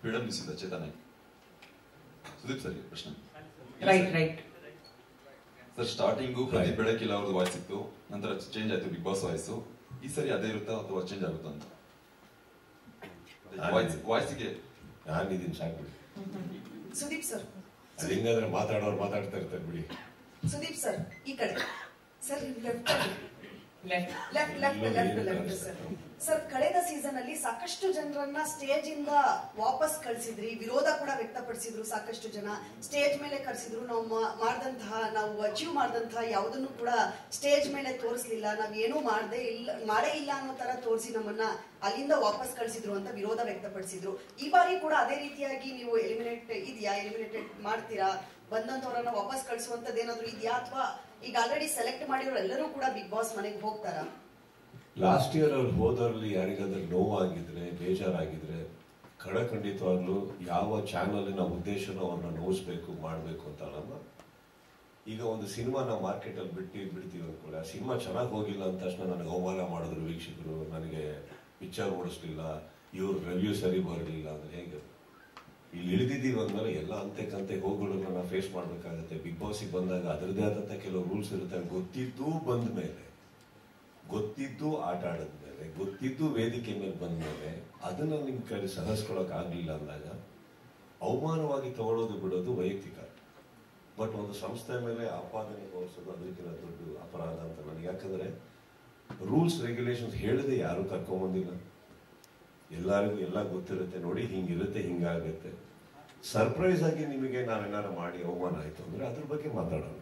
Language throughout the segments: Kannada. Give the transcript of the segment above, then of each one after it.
ಫ್ರೀಡಮ್ ನ್ಯೂಸ್ ಇಂದ ಚೇತನ್. ಸುದೀಪ್ ಸರ್ ಪ್ರಶ್ನೆ. ರೈಟ್ ಸರ್, ಸ್ಟಾರ್ಟಿಂಗು ಪ್ರದೀಪ್ ಬೆಳಕಿಲ್ಲ ಅವ್ರದ್ದು ವಾಯ್ಸ್ ಇತ್ತು, ನಂತರ ಚೇಂಜ್ ಆಯ್ತು ಬಿಗ್ ಬಾಸ್ ವಾಯ್ಸ್. ಈ ಸರಿ ಅದೇ ಇರುತ್ತಾ ಅಥವಾ ಚೇಂಜ್ ಆಗುತ್ತಾ ಅಂತ? ವಾಯ್ಸ್ಗೆ ನಾನಿದ್ದೀನಿ ಸಾಕ್ಬಿಡಿ. ಸುದೀಪ್ ಸರ್, ಅದು ಹಿಂಗಾದ್ರೆ ಮಾತಾಡೋರು ಮಾತಾಡ್ತಾ ಇರ್ತಾರೆ ಬಿಡಿ. ಸುದೀಪ್ ಸರ್ ಈ ಕಡೆ ಸರ್, ಸರ್ ಕಳೆದ ಸೀಸನ್ ಅಲ್ಲಿ ಸಾಕಷ್ಟು ಜನರನ್ನ ಸ್ಟೇಜ್ ಇಂದ ವಾಪಸ್ ಕಳಿಸಿದ್ರಿ, ವಿರೋಧ ಕೂಡ ವ್ಯಕ್ತಪಡಿಸಿದ್ರು. ಸಾಕಷ್ಟು ಜನ ಸ್ಟೇಜ್ ಮೇಲೆ ಕರೆಸಿದ್ರು. ನಾವು ಅಚೀವ್ ಮಾಡಿದಂತಹ ಯಾವುದನ್ನು ಕೂಡ ಸ್ಟೇಜ್ ಮೇಲೆ ತೋರಿಸಲಿಲ್ಲ, ನಾವ್ ಏನೂ ಮಾಡೇ ಇಲ್ಲ ಅನ್ನೋ ತರ ತೋರಿಸಿ ನಮ್ಮನ್ನ ಅಲ್ಲಿಂದ ವಾಪಸ್ ಕಳಿಸಿದ್ರು ಅಂತ ವಿರೋಧ ವ್ಯಕ್ತಪಡಿಸಿದ್ರು. ಈ ಬಾರಿ ಕೂಡ ಅದೇ ರೀತಿಯಾಗಿ ನೀವು ಎಲಿಮಿನೇಟೆಡ್ ಮಾಡ್ತೀರಾ? ಬಂದಂತವರನ್ನ ವಾಪಸ್ ಕಳಿಸುವಂತದ್ದೇನಾದ್ರು ಇದೆಯಾ, ಅಥವಾ ಈಗ ಆಲ್ರೆಡಿ ಸೆಲೆಕ್ಟ್ ಮಾಡಿರೋ ಎಲ್ಲರೂ ಕೂಡ ಬಿಗ್ ಬಾಸ್ ಮನೆಗೆ ಹೋಗ್ತಾರಾ? ಲಾಸ್ಟ್ ಇಯರ್ ಅವ್ರು ಹೋದವ್ರಲ್ಲಿ ಯಾರಿಗಾದ್ರೂ ನೋವಾಗಿದ್ರೆ, ಬೇಜಾರಾಗಿದ್ರೆ ಖಂಡಿತವಾಗ್ಲೂ ಯಾವ ಚಾನಲಿನ ಉದ್ದೇಶನೂ ಅವ್ರನ್ನ ನೋಯಿಸ್ಬೇಕು ಮಾಡಬೇಕು ಅಂತ ಅಲ್ಲ. ಈಗ ಒಂದು ಸಿನಿಮಾ ನಾವು ಮಾರ್ಕೆಟ್ ಅಲ್ಲಿ ಬಿಡ್ತೀವಿ ಅಂದ್ಕೊಳ್ಳಿ, ಆ ಸಿನಿಮಾ ಚೆನ್ನಾಗಿ ಹೋಗಿಲ್ಲ ಅಂದ ತಕ್ಷಣ ನನಗೆ ಅವಮಾನ ಮಾಡಿದ್ರು ವೀಕ್ಷಕರು, ನನಗೆ ಪಿಕ್ಚರ್ ಓಡಿಸ್ಲಿಲ್ಲ, ಇವ್ರ ರಿವ್ಯೂ ಸರಿ ಬರಲಿಲ್ಲ ಅಂದ್ರೆ ಹೇಗೆ? ಇಲ್ಲಿ ಇಳಿದಿದ್ದೀವಿ ಅಂದ್ಮೇಲೆ ಎಲ್ಲ ಅಂತೆ ಹೋಗೋದನ್ನ ನಾವು ಫೇಸ್ ಮಾಡ್ಬೇಕಾಗತ್ತೆ. ಬಿಗ್ ಬಾಸಿಗೆ ಬಂದಾಗ ಅದರದೇ ಆದಂತ ಕೆಲವು ರೂಲ್ಸ್ ಇರುತ್ತೆ. ಗೊತ್ತಿದ್ದು ಬಂದ ಮೇಲೆ, ಗೊತ್ತಿದ್ದು ಆಟ ಆಡಿದ್ಮೇಲೆ, ಗೊತ್ತಿದ್ದು ವೇದಿಕೆ ಮೇಲೆ ಬಂದ ಮೇಲೆ ಅದನ್ನ ನಿಮ್ ಕೈ ಸಹಿಸ್ಕೊಳಕ್ ಆಗ್ಲಿಲ್ಲ ಅಂದಾಗ ಅವಮಾನವಾಗಿ ತಗೊಳ್ಳೋದು ಬಿಡೋದು ವೈಯಕ್ತಿಕ. ಬಟ್ ಒಂದು ಸಂಸ್ಥೆ ಮೇಲೆ ಆಪಾದನೆ ತೋರಿಸೋದು ಅದಕ್ಕಿಂತ ದೊಡ್ಡ ಅಪರಾಧ ಅಂತ ನನಗೆ. ಯಾಕಂದ್ರೆ ರೂಲ್ಸ್ ರೆಗ್ಯುಲೇಷನ್ಸ್ ಹೇಳದೆ ಯಾರು ಕರ್ಕೊಂಬಂದಿಲ್ಲ, ಎಲ್ಲರಿಗೂ ಎಲ್ಲ ಗೊತ್ತಿರುತ್ತೆ. ನೋಡಿ ಹಿಂಗಿರುತ್ತೆ, ಹಿಂಗಾಗುತ್ತೆ. ಸರ್ಪ್ರೈಸ್ ಆಗಿ ನಿಮಗೆ ನಾವೇನಾರು ಮಾಡಿ ಅವಮಾನ ಆಯ್ತು ಅಂದ್ರೆ ಅದ್ರ ಬಗ್ಗೆ ಮಾತಾಡೋಣ.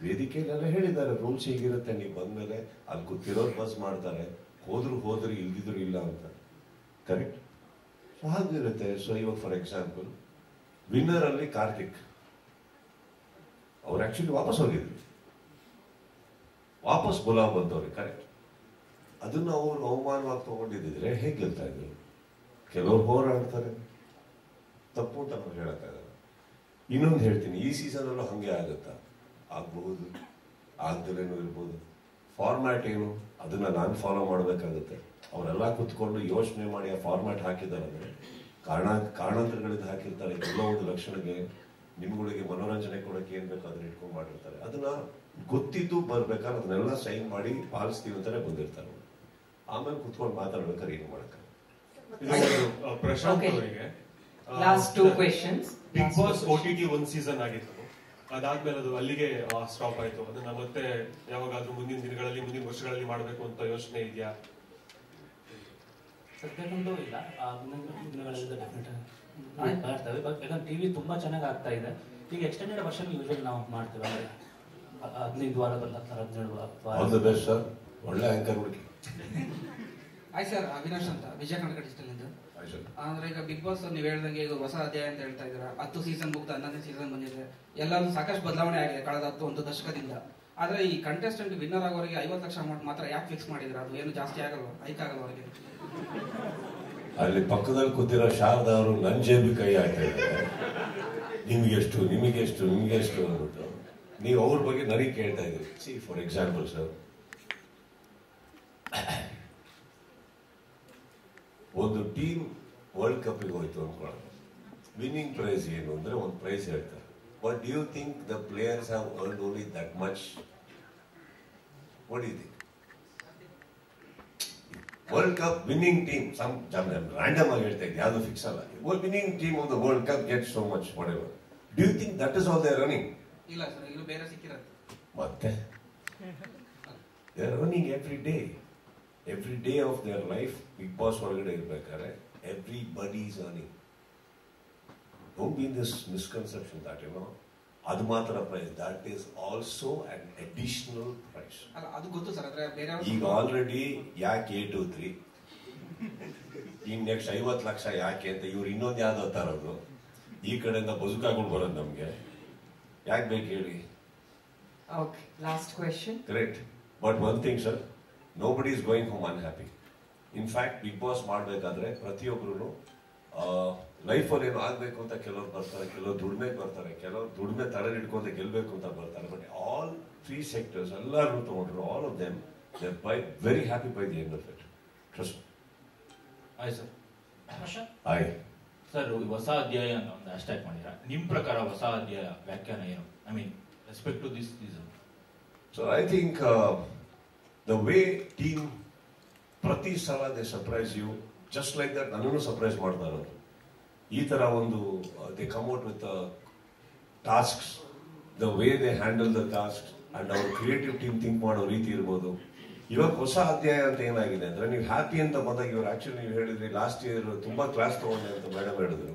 ವೇದಿಕೆಯಲ್ಲೆಲ್ಲ ಹೇಳಿದ್ದಾರೆ ರೂಲ್ಸ್ ಹೀಗಿರುತ್ತೆ, ನೀವು ಬಂದ್ಮೇಲೆ ಅಲ್ಲಿ ಗೊತ್ತಿರೋರು ಬಸ್ ಮಾಡ್ತಾರೆ, ಹೋದ್ರು ಇಲ್ದಿದ್ರು ಇಲ್ಲ ಅಂತ. ಕರೆಕ್ಟ್? ಸೊ ಹಾಗಿರುತ್ತೆ. ಸೊ ಇವಾಗ ಫಾರ್ ಎಕ್ಸಾಂಪಲ್ ವಿನ್ನರ್ ಅಲ್ಲಿ ಕಾರ್ತಿಕ್ ಅವ್ರು ಆಕ್ಚುಲಿ ವಾಪಸ್ ಹೋಗಿದ್ರು, ವಾಪಸ್ ಬುಲಾವ್ ಬಂದವ್ರಿಗೆ. ಕರೆಕ್ಟ್? ಅದನ್ನ ಅವ್ರು ಅವಮಾನವಾಗಿ ತಗೊಂಡಿದ್ರೆ ಹೇಗೆ ಗೆಲ್ತಾ ಇದ್ರು? ಕೆಲವ್ರು ಹೋರಾಡ್ತಾರೆ, ತಪ್ಪು ಅಂತ ನಾವು ಹೇಳಕ್ಕಾಗಲ್ಲ. ಇನ್ನೊಂದು ಹೇಳ್ತೀನಿ, ಈ ಸೀಸನ್ ಅಲ್ಲೂ ಹಂಗೆ ಆಗುತ್ತಾ? ಆಗ್ಬಹುದು, ಆಗ್ದಲೇನೂ ಇರ್ಬೋದು. ಫಾರ್ಮ್ಯಾಟ್ ಏನು ಅದನ್ನ ನಾನು ಫಾಲೋ ಮಾಡಬೇಕಾಗುತ್ತೆ. ಅವರೆಲ್ಲ ಕುತ್ಕೊಂಡು ಯೋಚನೆ ಮಾಡಿ ಆ ಫಾರ್ಮ್ಯಾಟ್ ಹಾಕಿದ್ದಾರೆ ಅಂದ್ರೆ ಕಾರಣಾಂತರಗಳಿಂದ ಹಾಕಿರ್ತಾರೆ. ಎಲ್ಲೋ ಒಂದು ಲಕ್ಷಣಕ್ಕೆ ನಿಮ್ಗಳಿಗೆ ಮನೋರಂಜನೆ ಕೊಡಕ್ಕೆ ಏನ್ ಬೇಕು ಅದನ್ನ ಇಟ್ಕೊಂಡು ಮಾಡಿರ್ತಾರೆ. ಅದನ್ನ ಗೊತ್ತಿದ್ದು ಬರ್ಬೇಕಾದ್ರೆ ಅದನ್ನೆಲ್ಲ ಸೈನ್ ಮಾಡಿ ಪಾಲಿಸ್ತೀವಿ ಅಂತಾನೆ ಬಂದಿರ್ತಾರೆ. ಆಮೇಲೆ ಕುತ್ಕೊಂಡು ಮಾತಾಡ್ಬೇಕಾದ್ರೆ ಏನು ಮಾಡಕ್ಕ. ಪ್ರಶಾಂತ್ ಅವರಿಗೆ last 2 questions. Big boss OTT ಒಂದು ಸೀಸನ್ ಆಗಿತ್ತು, ಅದಾದ್ಮೇಲೆ ಅದು ಅಲ್ಲಿಗೆ ಸ್ಟಾಪ್ ಆಯ್ತು. ಅದನ್ನ ಮತ್ತೆ ಯಾವಾಗಾದ್ರೂ ಮುಂದಿನ ದಿನಗಳಲ್ಲಿ, ಮುಂದಿನ ವರ್ಷಗಳಲ್ಲಿ ಮಾಡಬೇಕು ಅಂತ ಯೋಚನೆ ಇದೆಯಾ? ಸದ್ಯಕ್ಕಂತೂ ಇಲ್ಲ, ಮುಂದಿನ ದಿನಗಳಲ್ಲಿ ಡೆಫಿನೆಟ್ ಮಾಡ್ತೇವೆ. ಯಾಕಂದ್ರೆ ಟಿವಿ ತುಂಬಾ ಚೆನ್ನಾಗಿ ಆಗ್ತಾ ಇದೆ. ಈಗ ಎಕ್ಸ್ಟೆಂಡೆಡ್ ವರ್ಷನ್ ಯೂಶಲ್ ನಾವು ಮಾಡ್ತೇವೆ, 15 ವಾರದಲ್ಲ 17 ವಾರ. ಆಲ್ ದಿ ಬೆಸ್ಟ್ ಸರ್, ಒಳ್ಳೆ ಆಂಕರ್ ಹುಡುಕಿ. ಆಯ್ತು ಸರ್, ಅವಿನಾಶ್ ಅಂತ ವಿಜಯ ಕರ್ನಾಟಕ ಡಿಜಿಟಲ್ ಇಂದ. ಅಂದ್ರೆ ಈಗ ಬಿಗ್ ಬಾಸ್ ನೀವು ಹೇಳ್ದಂಗೆ ಈಗ ಹೊಸ ಅಧ್ಯಾಯ ಅಂತ ಹೇಳ್ತಾ ಇದ್ದೀರಾ. 10 ಸೀಸನ್ ಮುಗ್ದು 11ನೇ ಸೀಸನ್ ಬಂದಿದೆ. ಎಲ್ಲರೂ ಸಾಕಷ್ಟು ಬದಲಾವಣೆ ಆಗಿದೆ ಕಳೆದ 10 ದಶಕದಿಂದ. ಆದ್ರೆ ಈ ಕಂಟೆಸ್ಟೆಂಟ್ ವಿನ್ನರ್ ಆಗೋರಿಗೆ 50 ಲಕ್ಷ ಅಮೌಂಟ್ ಮಾತ್ರ ಯಾಕೆ ಫಿಕ್ಸ್ ಮಾಡಿದ್ರೆ? ಅದು ಏನು ಜಾಸ್ತಿ ಆಗಲ್ವಾ, ಹೈಕ್ ಆಗಲ್ಲ ಅವರಿಗೆ? ಅಲ್ಲಿ ಪಕ್ಕದಲ್ಲಿ ಕೂತಿರೋ ಶಾರದಾ ಅವರು ನನ್ನ ಜೇಬಿ ಕೈ ಹಾಕ್ತಾ ಇದ್ದಾರೆ, ನಿಮ್ಗೆಷ್ಟು ಅಂದ್ಬಿಟ್ಟು. ನೀವು ಅವ್ರ ಬಗ್ಗೆ ನನಗೆ ಕೇಳ್ತಾ ಇದ್ರಿ. ಸಿ ಫಾರ್ ಎಕ್ಸಾಂಪಲ್ ಸರ್, ಒಂದು ಟೀಮ್ ವರ್ಲ್ಡ್ ಕಪ್ಗೆ ಹೋಯ್ತು ಅನ್ಕೊಳ್ಳೋಣ. ವಿನ್ನಿಂಗ್ ಪ್ರೈಸ್ ಏನು ಅಂದ್ರೆ ಒಂದು ಪ್ರೈಸ್ ಹೇಳ್ತಾರೆ. But do you think the players have earned only that much? What do you think? World cup winning team, random ಆಗಿ ಹೇಳ್ತಾ ಇದ್ದೆ, ಯಾವುದು ಫಿಕ್ಸ್ ಅಲ್ಲ. Winning team of the world cup get so much what. Do you think that is all they running? ಇಲ್ಲ ಸರ್, ಇದು ಬೇರೆ ಸಿಕ್ಕಿರತ್ತೆ. ಮತ್ತೆ they are running every day of their life. Big boss ಹೊರಗಡೆ ಇರ್ಬೇಕಾದ್ರೆ everybody is earning. Don't be in this misconception that ಅದು ಮಾತ್ರ prize. That is also an additional prize. ಅದು ಗೊತ್ತು ಸರ್. ಈಗ ಆಲ್ರೆಡಿ ಯಾಕೆ 8 to 3, ಇನ್ ನೆಕ್ಸ್ಟ್ 50 ಲಕ್ಷ ಯಾಕೆ ಅಂತ ಇವ್ರು ಇನ್ನೊಂದು ಯಾವ್ದೋ ತರೋದು. ಈ ಕಡೆಯಿಂದ ಬಜುಕಾಗಳು ಬರೋದು ನಮ್ಗೆ ಯಾಕೆ ಬೇಕು ಹೇಳಿ? Okay, last question. Correct. But one thing sir, nobody is going home unhappy. In fact big boss ಮಾಡಬೇಕಾದ್ರೆ ಪ್ರತಿಯೊಬ್ಬರು ಲೈಫಲ್ಲಿ ಏನು ಆಗಬೇಕು ಅಂತ ಕೆಲವ್ರು ಬರ್ತಾರೆ, ಕೆಲವರು ದುಡಿಮೆಗೆ ಬರ್ತಾರೆ, ಕೆಲವರು ದುಡಿಮೆ ತಡೆ ಹಿಡ್ಕೊಂತ ಗೆಲ್ಲಬೇಕು ಅಂತ ಬರ್ತಾರೆ. ಬಟ್ ಆಲ್ 3 ಸೆಕ್ಟರ್ಸ್ ಎಲ್ಲರೂ ತಗೊಂಡ್ರು, all of them they by very happy by the end of it. Trust. ಆಯ್ತು ಸರ್. ಆಯ್ ಸರ್ ಹೊಸ ಅಧ್ಯಾಯ ಅನ್ನೋ ಒಂದು ಹ್ಯಾಶ್ಟ್ಯಾಗ್ ಮಾಡಿರ, ನಿಮ್ ಪ್ರಕಾರ ಹೊಸ ಅಧ್ಯಾಯ ವ್ಯಾಖ್ಯಾನ ಏನು? I mean respect to this season. So I think the way team ಪ್ರತಿ ಸಲ they surprise you just like that ನನ್ನನ್ನು ಸರ್ಪ್ರೈಸ್ ಮಾಡ್ತಾ ಇರೋದು. ಈ ತರ ಒಂದು they come out with tasks, the way they handle the task and ಅವ್ರ ಕ್ರಿಯೇಟಿವ್ ಟೀಮ್ ಥಿಂಕ್ ಮಾಡೋ ರೀತಿ ಇರ್ಬೋದು. ಇವಾಗ ಹೊಸ ಅಧ್ಯಾಯ ಅಂತ ಏನಾಗಿದೆ ಅಂದ್ರೆ, ನೀವು ಹ್ಯಾಪಿ ಅಂತ ಬಂದಾಗ ಇವ್ರು ಆಕ್ಚುಲಿ ನೀವು ಹೇಳಿದ್ರಿ ಲಾಸ್ಟ್ ಇಯರ್ ತುಂಬಾ ಕ್ಲಾಸ್ ತಗೊಂಡೆ ಅಂತ ಮೇಡಮ್ ಹೇಳಿದ್ರು.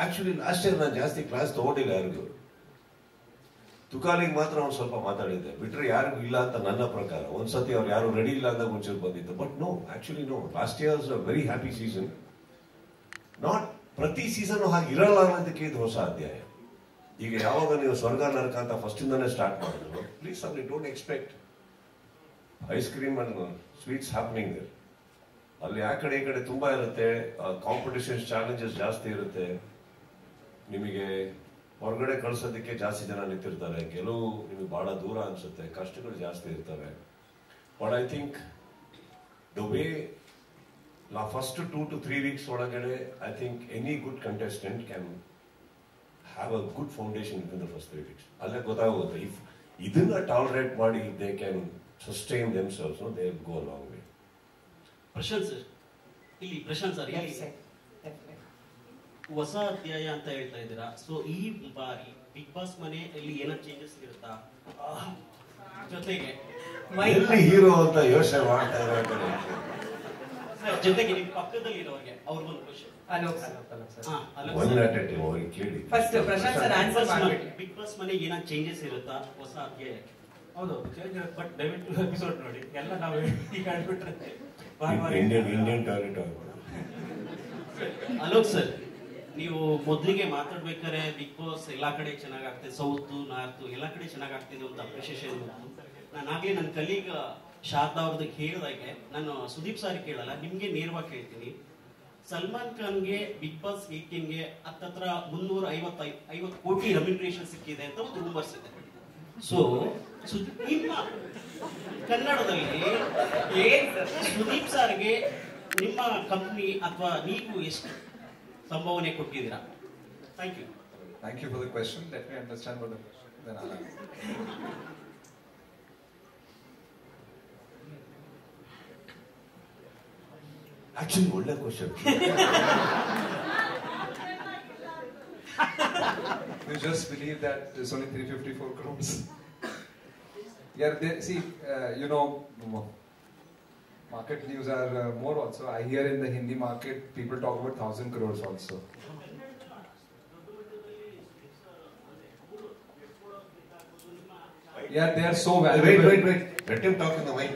ಆಕ್ಚುಲಿ ಲಾಸ್ಟ್ ಇಯರ್ ನಾನು ಜಾಸ್ತಿ ಕ್ಲಾಸ್ ತಗೊಂಡಿಲ್ಲ ಯಾರಿಗೂ. ತುಕಾಲಿಗೆ ಮಾತ್ರ ಅವ್ನು ಸ್ವಲ್ಪ ಮಾತಾಡಿದ್ದೆ, ಬಿಟ್ರೆ ಯಾರಿಗೂ ಇಲ್ಲ ಅಂತ ನನ್ನ ಪ್ರಕಾರ. ಒಂದ್ಸತಿ ಅವ್ರು ಯಾರು ರೆಡಿ ಇಲ್ಲ ಅಂದಾಗ ಒಂಚೂರು ಬಂದಿದ್ದು. But no, actually no, last year very happy season. Not ಪ್ರತಿ ಸೀಸನ್ ಹಾಗೆ ಇರಲ್ಲ ಅನ್ನೋದಕ್ಕೆ ಇದು ಹೊಸ ಅಧ್ಯಾಯ. ಈಗ ಯಾವಾಗ ನೀವು ಸ್ವರ್ಗ ನರಕ ಅಂತ ಫಸ್ಟ್ ಇಂದಾನೆ ಸ್ಟಾರ್ಟ್ ಮಾಡಿದ್ರು, ಪ್ಲೀಸ್ ಅಲ್ಲಿ don't expect ice cream and sweets happening there. ಅಲ್ಲಿ ಆ ಕಡೆ ಈ ಕಡೆ ತುಂಬಾ ಇರುತ್ತೆ, ಕಾಂಪಿಟೇಷನ್ ಚಾಲೆಂಜಸ್ ಜಾಸ್ತಿ ಇರುತ್ತೆ. ನಿಮಗೆ ಹೊರಗಡೆ ಕಳ್ಸೋದಕ್ಕೆ ಜಾಸ್ತಿ ಜನ ನಿಂತಿರ್ತಾರೆ, ಗೆಲುವು ನಿಮಗೆ ಬಹಳ ದೂರ ಅನ್ಸುತ್ತೆ, ಕಷ್ಟಗಳು ಜಾಸ್ತಿ ಇರ್ತವೆ. But I think the way first 2 to 3 weeks ಒಳಗಡೆ I think any good contestant can have a good foundation within the first 3 weeks. ಅಲ್ಲೇ ಗೊತ್ತಾಗುತ್ತೆ, ಇಫ್ ಇದನ್ನ ಟಾಲರೇಟ್ ಮಾಡಿ they can sustain themselves, they will go a long way. Prashanth sir, ಇಲ್ಲಿ ಪ್ರಶಾಂತ್ ಸರ್, ಹೊಸ ಅಧ್ಯಾಯ ಅಂತ ಹೇಳ್ತಾ ಇದ್ದೀರಾ. ಸೊ ಈ ಬಾರಿ ಬಿಗ್ ಬಾಸ್ ಮನೆಯಲ್ಲಿ ಏನೋ ಚೇಂಜಸ್ ಇರುತ್ತಾ? ಜೊತೆಗೆ ಹೀರೋ ಅಂತ ಯೋಚನೆ ಮಾಡ್ತಾ ಇರೋ ಜೊತೆಗೆ ನಿಮ್ ಪಕ್ಕದಲ್ಲಿ ಇರೋರಿಗೆ ಅವ್ರಿಗೊಂದು ಕ್ವಶನ್. ಬಿಗ್ ಬಾಸ್ ಮನೆ ಏನೋ ಚೇಂಜಸ್ ಇರುತ್ತಾ ಹೊಸ ಅಧ್ಯಾಯಕ್ಕೆ? ಹೌದು, ಚೇಂಜ್ ಇರುತ್ತೆ. ಬಟ್ ದಯವಿಟ್ಟು ಎಪಿಸೋಡ್ ನೋಡಿ, ಎಲ್ಲ ನಾವು ಈಗ ಹೇಳ್ಬಿಟ್ರೆ ಇಂಡಿಯನ್ ಟಾಯ್ಲೆಟ್. ಅಲೋಕ್ ಸರ್, ನೀವು ಮೊದಲಿಗೆ ಮಾತಾಡ್ಬೇಕಾದ್ರೆ ಬಿಗ್ ಬಾಸ್ ಎಲ್ಲಾ ಕಡೆ ಚೆನ್ನಾಗಾಗ್ತದೆ, ಸೌತ್ ನಾರ್ತ್ ಎಲ್ಲಾ ಕಡೆ ಚೆನ್ನಾಗಾಗ್ತಿದೆ ಅಂತ ಅಪ್ರಿಸಿಯೇಷನ್ ಬಂತು. ನಾನು ಆಗ್ಲೇ ನನ್ನ ಕಲೀಗ್ ಶಾರದಾ ಅವ್ರದ್ದು ಹೇಳಿದಾಗೆ ನಾನು ಸುದೀಪ್ ಸಾರಿ ಕೇಳಲ್ಲ, ನಿಮ್ಗೆ ನೇರವಾಗಿ ಕೇಳ್ತೀನಿ. ಸಲ್ಮಾನ್ ಖಾನ್ಗೆ ಬಿಗ್ ಬಾಸ್ 18ಗೆ ಹತ್ತತ್ರ 350 ಕೋಟಿ ರೆಮ್ಯುನರೇಷನ್ ಸಿಕ್ಕಿದೆ ಅಂತ ಒಂದು ರೂಮರ್ಸ್ ಇದೆ. ಸೊ ನಿಮ್ಮ ಕನ್ನಡದಲ್ಲಿ ಸುದೀಪ್ ಸಾರ್ಗೆ ನಿಮ್ಮ ಕಂಪ್ನಿ ಅಥವಾ ನೀವು ಎಷ್ಟು ಸಂಭಾವನೆ ಕೊಟ್ಟಿದ್ದೀರಾ? Thank you. Thank you for the question. Let me understand what the question, then I'll answer. Actually, ಒಳ್ಳೆ question. You just believe that there's only 354 crores. Yeah, see, you know, market news are more also. I hear in the Hindi market, people talk about 1,000 crores also. Yeah, they are so valuable. Wait. Let him talk in the mic.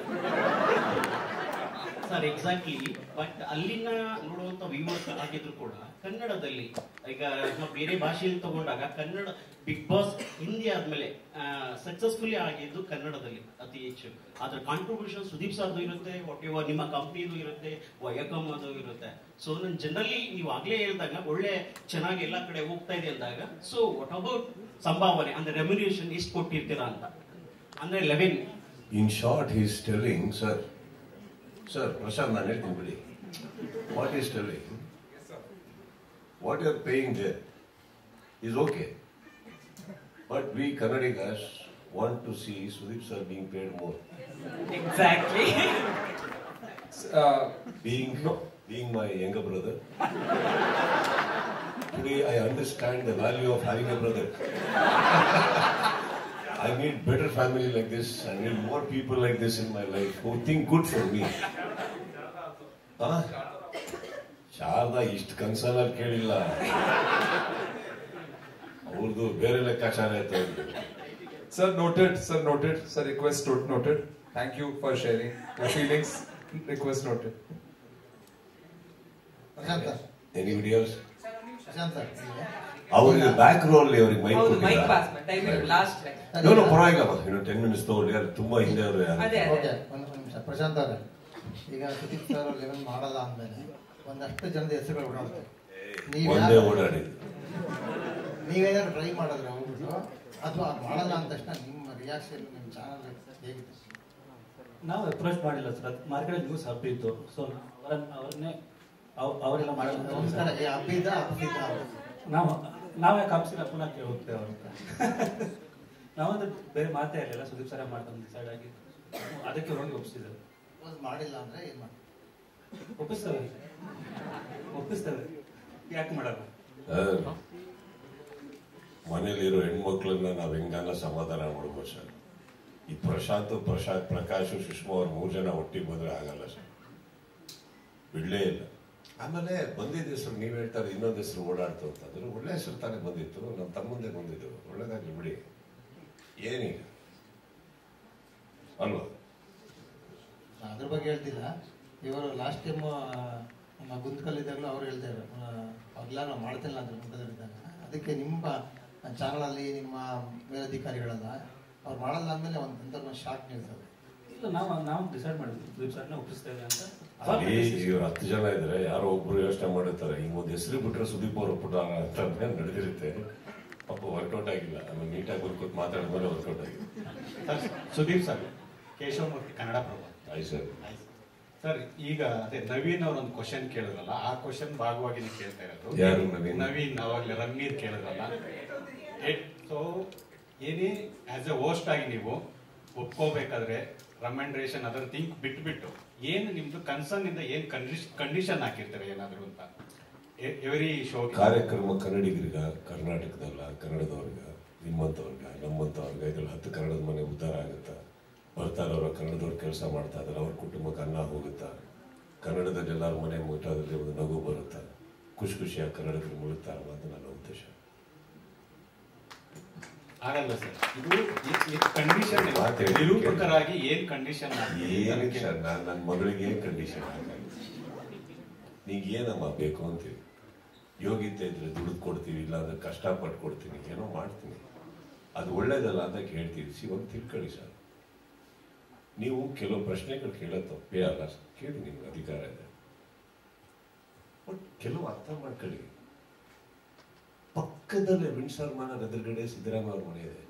Sir, exactly. But ಅಲ್ಲಿನ ನೋಡುವಂತ ವ್ಯೂವರ್ಸ್ ಆಗಿದ್ರು ಕೂಡ ಕನ್ನಡದಲ್ಲಿ, ಈಗ ನಾವು ಬೇರೆ ಭಾಷೆಯಲ್ಲಿ ತಗೊಂಡಾಗ ಕನ್ನಡ ಬಿಗ್ ಬಾಸ್ ಹಿಂದಿ ಆದ್ಮೇಲೆ ಸಕ್ಸಸ್ಫುಲಿ ಆಗಿದ್ದು ಕನ್ನಡದಲ್ಲಿ ಅತಿ ಹೆಚ್ಚು. ಅದ್ರ ಕಾಂಟ್ರಿಬ್ಯೂಷನ್ ಸುದೀಪ್ ಸರ್ದು ಇರುತ್ತೆ, ವಾಟ್ ನಿಮ್ಮ ಕಂಪ್ನಿದು ಇರುತ್ತೆ, ವಯಕಮ್ ಅದು ಇರುತ್ತೆ. ಸೊ ನಾನು ಜನರಲಿ ನೀವು ಆಗ್ಲೇ ಹೇಳಿದಾಗ ಒಳ್ಳೆ ಚೆನ್ನಾಗಿ ಎಲ್ಲಾ ಕಡೆ ಹೋಗ್ತಾ ಇದೆ ಅಂದಾಗ, ಸೊ ವಾಟ್ ಅಬೌಟ್ ಸಂಭಾವನೆ ಅಂದ್ರೆ ರೆಮ್ಯುನರೇಷನ್ ಎಷ್ಟು ಕೊಟ್ಟಿರ್ತೀರಾ ಅಂತ? ಅಂದ್ರೆ 11. In short, he is telling, sir, Prashant, ನಾನು ಹೇಳ್ತೀನಿ ಬಿಡಿ. What he is telling, what you are paying there is okay. But we Kannadigas want to see Sudeep sir being paid more. Exactly. Being my younger brother, today I understand the value of having a brother. I need better family like this. I need more people like this in my life who think good for me. Sharada ಇಷ್ಟು ಕನ್ಸರ್ನಲ್ಲಿ ಕೇಳಿಲ್ಲ, ಅವ್ರದ್ದು ಬೇರೆ ಲೆಕ್ಕಾಚಾರ ಆಯ್ತು. Sir, noted. Sir, request noted. Thank you for sharing your feelings. Request noted. Anybody else? ಅವ್ರಿಗೆ ಬ್ಯಾಕ್ ರೋ ಅಲ್ಲಿ ಅವ್ರಿಗೆ ಮೈಕ್ ಕೊಟ್ಟಿಲ್ಲ. ಪರವಾಗಿಲ್ಲಮ್ಮ, 10 minutes ತಗೊಳ್ಳಿ. ಅದು ತುಂಬಾ ಹಿಂದೆ ಅವರು. ಪ್ರಶಾಂತ್ ಅವರೇ, ಈಗ ಸುದೀಪ್ ಸರ್ 11 ಮಾಡಲ್ಲ ಅಂದ್ಮೇಲೆ ಒಂದಷ್ಟು ಜನದ ಹೆಸರುಗಳು ಓಡಾಡ್ತಾರೆ. ನೀವೇನಾದ್ರು ಟ್ರೈ ಮಾಡಿದ್ರೆ ಹೋಗ್ಬಿಟ್ಟು, ಅಥವಾ ಮಾಡಲ್ಲ ಅಂದ ತಕ್ಷಣ ನಿಮ್ಮ ರಿಯಾಕ್ಷನ್ ನಿಮ್ಮ ಚಾನಲ್ ಹೇಗಿದೆ? ನಾವು ಅಪ್ರೋಚ್ ಮಾಡಿಲ್ಲ ಸರ್, ಮಾರ್ಕೆಟ್ ನ್ಯೂಸ್ ಹಬ್ಬಿತ್ತು. ಸೊ ಅವ್ರನ್ನೇ ಅವರೆಲ್ಲ ಒಂದ್ ಕಡೆ ಹಬ್ಬಿದ್ದ ಹಬ್ಬಿದ್ದ ನಾವು ಯಾಕೆ ಹಬ್ಸಿಲ್ಲ ಪುನಃ ಹೋಗ್ತೇವೆ ಅವ್ರ ನಾವೊಂದು ಬೇರೆ ಮಾತೇ ಇರಲಿಲ್ಲ. ಸುದೀಪ್ ಸರ ಮಾಡ್ಕೊಂಡು ಡಿಸೈಡ್ ಆಗಿ ಅದಕ್ಕೆ ಹೋಗಿ ಒಪ್ಪಿಸಿದ್ರು. ಮಾಡಿಲ್ಲ ಅಂದ್ರೆ ಏನ್ ಮಾಡಿ ಒಪ್ಪಿಸ್ತೇವೆ ಯಾಕೆ ಮಾಡಲ್ಲ. ಮನೇಲಿರೋ ಹೆಣ್ಮಕ್ಳನ್ನ ನಾವ್ ಹೆಂಗಾನ ಸಮಾಧಾನ ಮಾಡ್ಬೋದು ಸರ್. ಈ ಪ್ರಕಾಶ್ ಸುಷ್ಮಾ ಅವ್ರ 3 ಜನ ಒಟ್ಟಿಗೆ ಬಂದ್ರೆ ಆಗಲ್ಲ ಸರ್, ಬಿಡ್ಲೇ ಇಲ್ಲ. ಆಮೇಲೆ ಬಂದಿದ್ದ ಹೆಸರು ನೀವ್ ಹೇಳ್ತಾರೆ ಇನ್ನೊಂದು ಹೆಸರು ಓಡಾಡ್ತು ಅಂತಂದ್ರೆ ಒಳ್ಳೆ ಹೆಸರು ತಾನೇ ಬಂದಿತ್ತು. ನಮ್ಮ ತಮ್ಮಂದೇ ಬಂದಿದ್ದು, ಒಳ್ಳೇದಾಗ್ಲಿ ಬಿಡಿ, ಏನೀಗ ಅಲ್ವಾ? ಅದ್ರ ಬಗ್ಗೆ ಹೇಳ್ತಿಲ್ಲ. ಇವರು ಲಾಸ್ಟ್ ಟೈಮ್ ನಮ್ಮ ಗುಂತ್ಕಲ್ಲಿದ್ದಾಗಲೂ ಅವ್ರು ಹೇಳ್ತಾರೆ ಅವ್ರೆಲ್ಲ ನಾವು ಮಾಡ್ತಿಲ್ಲ ಅಂದ್ರೆ ಮುಂದಿದ್ದಾಗ. ಅದಕ್ಕೆ ನಿಮ್ಮ ಚಾನಲ್ ಅಲ್ಲಿ ನಿಮ್ಮ ಮೇಲಧಿಕಾರಿಗಳೆಲ್ಲ ಅವ್ರು ಮಾಡಲ್ಲ ಅಂದ್ಮೇಲೆ ಒಂದು ಶಾಕ್ ನಿಲ್ತದೆ. ಇಲ್ಲ ನಾವು ಡಿಸೈಡ್ ಮಾಡಿದ್ವಿ ಸರ್ನ ಒಪ್ಪಿಸ್ತೇವೆ ಅಂತ. ಅಲ್ಲಿ ಇವ್ರು 10 ಜನ ಇದ್ರೆ ಯಾರೋ ಒಬ್ರು ಯೋಚನೆ ಮಾಡಿರ್ತಾರೆ ಹಿಂಗೊಂದು ಹೆಸರು ಬಿಟ್ರೆ ಸುದೀಪ್ ಅವ್ರು ಒಪ್ಪಿಟ್ಟ ಅಂತ ನಡೆದಿರುತ್ತೆ. ಪಾಪ ವರ್ಕೌಟ್ ಆಗಿಲ್ಲ. ಆಮೇಲೆ ನೀಟಾಗಿ ವರ್ಕೌಟ್ ಮಾತಾಡಿದ್ಮೇಲೆ ವರ್ಕೌಟ್ ಆಗಿದೆ. ಸುದೀಪ್ ಸರ್, ಕೇಶವಮೂರ್ತಿ, ಕನ್ನಡ ಪ್ರಭ. ಆಯ್ತು ಸರ್. ಸರ್, ಈಗ ಅದೇ ನವೀನ್ ಅವ್ರ ಒಂದು ಕ್ವಶನ್ ಕೇಳಿದ್ರಲ್ಲ, ಆ ಕ್ವಶನ್ ಭಾಗವಾಗಿ ಕೇಳ್ತಾ ಇರೋದು. ಯಾರು ನವೀನ್ ಅವಾಗಲೇ ರಣವೀರ್ ಕೇಳಿದ್ರಲ್ಲ. ಸೊ ಏನೇ ಆಸ್ ಎ ಹೋಸ್ಟ್ ಆಗಿ ನೀವು ಒಪ್ಕೋಬೇಕಾದ್ರೆ ರೆಕಮೆಂಡೇಶನ್ ಅದರ್ ಥಿಂಕ್ ಬಿಟ್ಬಿಟ್ಟು ಏನು ನಿಮ್ದು ಕನ್ಸರ್ನ್ ಇಂದ ಏನ್ ಕಂಡೀಷನ್ ಹಾಕಿರ್ತಾರೆ ಏನಾದ್ರು ಅಂತ ಎವ್ರಿ ಶೋ ಕಾರ್ಯಕ್ರಮ ಕನ್ನಡಿಗರಿಗ, ಕರ್ನಾಟಕದಲ್ಲ ಕನ್ನಡದವ್ರಿಗ, ನಿಮ್ಮಂತವ್ರಿಗ, ನಮ್ಮಂತವ್ರಿಗ ಇದ್ರಲ್ಲಿ 10 ಕನ್ನಡದ ಮನೆ ಉದ್ಧಾರ ಆಗುತ್ತಾ? ಬರ್ತಾರವ್ರ ಕನ್ನಡದವ್ರು ಕೆಲಸ ಮಾಡ್ತಾ ಇದ್ದಾರೆ, ಅವ್ರ ಕುಟುಂಬಕ್ಕೆ ಅನ್ನ ಹೋಗುತ್ತಾ? ಕನ್ನಡದಲ್ಲಿ ಎಲ್ಲರ ಮನೆ ಮುಟ್ಟೋದ್ರಲ್ಲಿ ಒಂದು ನಗು ಬರುತ್ತಾ? ಖುಷಿಯಾಗಿ ಕನ್ನಡದಲ್ಲಿ ಮುಳುಗ್ತಾ ಇರೋ ಅಂತ ನನ್ನ ಉದ್ದೇಶ. ಆಗಲ್ಲ ಸರ್, ಇದು ಕಂಡೀಷನ್ ನಿರೂಪಕರಾಗಿ ಏನ್ ಕಂಡೀಷನ್ ಏನಕ್ಕೆ ಸರ್? ನನ್ನ ಮಗಳಿಗೆ ಏನ್ ಕಂಡೀಷನ್ ಹಾಕಲ್ಲ. ನೀಗ ಏನಮ್ಮ ಬೇಕು ಅಂತೀವಿ, ಯೋಗ್ಯತೆ ಇದ್ರೆ ದುಡ್ದು ಕೊಡ್ತೀವಿ, ಇಲ್ಲಾಂದ್ರೆ ಕಷ್ಟಪಟ್ಟು ಕೊಡ್ತೀನಿ, ಏನೋ ಮಾಡ್ತೀನಿ, ಅದು ಒಳ್ಳೇದಲ್ಲ ಅಂತ ಹೇಳ್ತೀವಿ. ಒಂದು ತಿಳ್ಕೊಳ್ಳಿ ಸರ್, ನೀವು ಕೆಲವು ಪ್ರಶ್ನೆಗಳು ಕೇಳೋ ತಪ್ಪೇ ಅಲ್ಲ ಸರ್, ಕೇಳಿ, ನಿಮ್ಗೆ ಅಧಿಕಾರ ಇದೆ. ಬಟ್ ಕೆಲವು ಅರ್ಥ ಮಾಡ್ಕೊಳ್ಳಿ. ಪಕ್ಕದಲ್ಲೇ ವಿಂಡ್ಸರ್ ಮಾನರ್ ಎದುರುಗಡೆ ಸಿದ್ದರಾಮಯ್ಯ ಅವ್ರ ಮನೆ ಇದೆ.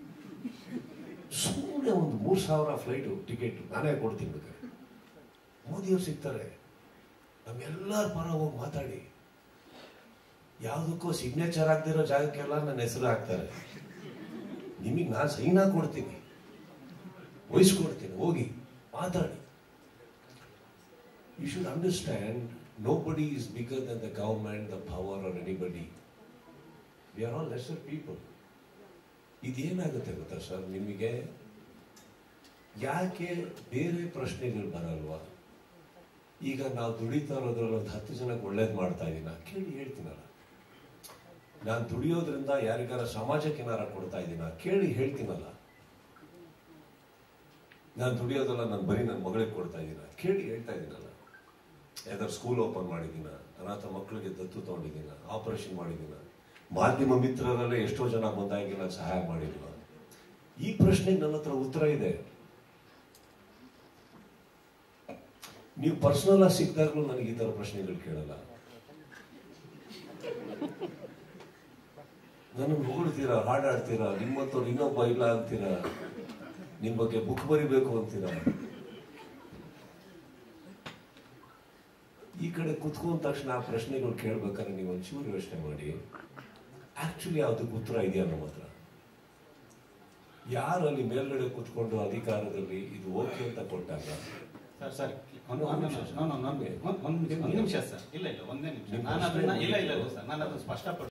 ಸುಮ್ಮನೆ ಒಂದು 3,000 ಫ್ಲೈಟ್ ಟಿಕೆಟ್ ನಾನೇ ಕೊಡ್ತೀನಿ ಬೇಕಾದ್ರೆ. ಮೋದಿಯವ್ರು ಸಿಗ್ತಾರೆ, ನಮ್ಮೆಲ್ಲರ ಪರ ಹೋಗಿ ಮಾತಾಡಿ. ಯಾವುದಕ್ಕೂ ಸಿಗ್ನೇಚರ್ ಆಗದಿರೋ ಜಾಗಕ್ಕೆಲ್ಲ ನನ್ನ ಹೆಸರು ಹಾಕ್ತಾರೆ. ನಿಮಗೆ ನಾನು ಸೈನ್ ಕೊಡ್ತೀನಿ, ವಹಿಸ್ಕೊಡ್ತೀನಿ, ಹೋಗಿ ಮಾತಾಡಿ. You should understand, nobody is bigger than the government, the power or anybody. We are all lesser people. ಇದೇನಾಗುತ್ತೆ ಗೊತ್ತಾ ಸರ್, ನಿಮಗೆ ಯಾಕೆ ಬೇರೆ ಪ್ರಶ್ನೆಗಳು ಬರಲ್ವಾ? ಈಗ ನಾವು ದುಡಿತಾ ಇರೋದ್ರಲ್ಲಿ ಒಂದು 10 ಜನಕ್ಕೆ ಒಳ್ಳೇದು ಮಾಡ್ತಾ ಇದ್ದೀನ ಕೇಳಿ ಹೇಳ್ತೀನಲ್ಲ. ನಾನು ದುಡಿಯೋದ್ರಿಂದ ಯಾರಿಗಾರ ಸಮಾಜಕ್ಕೆ ಏನಾರ ಕೊಡ್ತಾ ಇದ್ದೀನ ಕೇಳಿ ಹೇಳ್ತೀನಲ್ಲ. ನಾನು ದುಡಿಯೋದಲ್ಲ, ನಾನು ಬರೀ ನನ್ನ ಮಗಳಿಗೆ ಕೊಡ್ತಾ ಇದ್ದೀನ ಕೇಳಿ ಹೇಳ್ತಾ ಇದ್ದೀನಲ್ಲ. ಯಾವ್ದಾದ್ರು ಸ್ಕೂಲ್ ಓಪನ್ ಮಾಡಿದ್ದೀನ, ಅನಾಥ ಮಕ್ಕಳಿಗೆ ದತ್ತು ತಗೊಂಡಿದ್ದೀನ, ಆಪರೇಷನ್ ಮಾಡಿದ್ದೀನ, ಮಾಧ್ಯಮ ಮಿತ್ರರಲ್ಲೇ ಎಷ್ಟೋ ಜನ ಬಂದಾಗಿ ನಾನು ಸಹಾಯ ಮಾಡಿಲ್ವ? ಈ ಪ್ರಶ್ನೆಗೆ ನನ್ನ ಹತ್ರ ಉತ್ತರ ಇದೆ. ನೀವು ಪರ್ಸನಲ್ ಆಗಿ ಸಿಕ್ಕಿದಾಗ್ಲೂ ನನಗೆ ಈ ತರ ಪ್ರಶ್ನೆಗಳು ಕೇಳಲ್ಲ. ನನ್ನ ಹೊಗಳ್ತೀರಾ, ಹಾಡಾಡ್ತೀರಾ, ನಿಮ್ಮಂತವ್ರು ಇನ್ನೊಬ್ಬ ಇಲ್ಲ ಅಂತೀರಾ, ನಿಮ್ ಬಗ್ಗೆ ಬುಕ್ ಬರಿಬೇಕು ಅಂತೀರಾ. ಈ ಕಡೆ ಕುತ್ಕೊಂಡ ತಕ್ಷಣ ಆ ಪ್ರಶ್ನೆಗಳು ಕೇಳ್ಬೇಕಾದ್ರೆ ನೀವು ಒಂಚೂರು ಯೋಚನೆ ಮಾಡಿ, ಆಕ್ಚುಲಿ ಅದಕ್ಕೆ ಉತ್ತರ ಇದೆಯಾ ನಮ್ಮ ಹತ್ರ? ಯಾರು ಅಲ್ಲಿ ಮೇಲ್ಗಡೆ ಕುತ್ಕೊಂಡು ಅಧಿಕಾರದಲ್ಲಿ ಇದು ಓಕೆ ಅಂತ ಕೊಟ್ಟಾಗ ಸರ್ ಒಂದು ನಿಮಿಷ ಸರ್, ಇಲ್ಲ ಒಂದೇ ನಿಮಿಷ, ನಾನು ಅದನ್ನ ಇಲ್ಲ ಸರ್, ನಾನು ಅದನ್ನ ಸ್ಪಷ್ಟಪಡಿಸ್ತೀನಿ.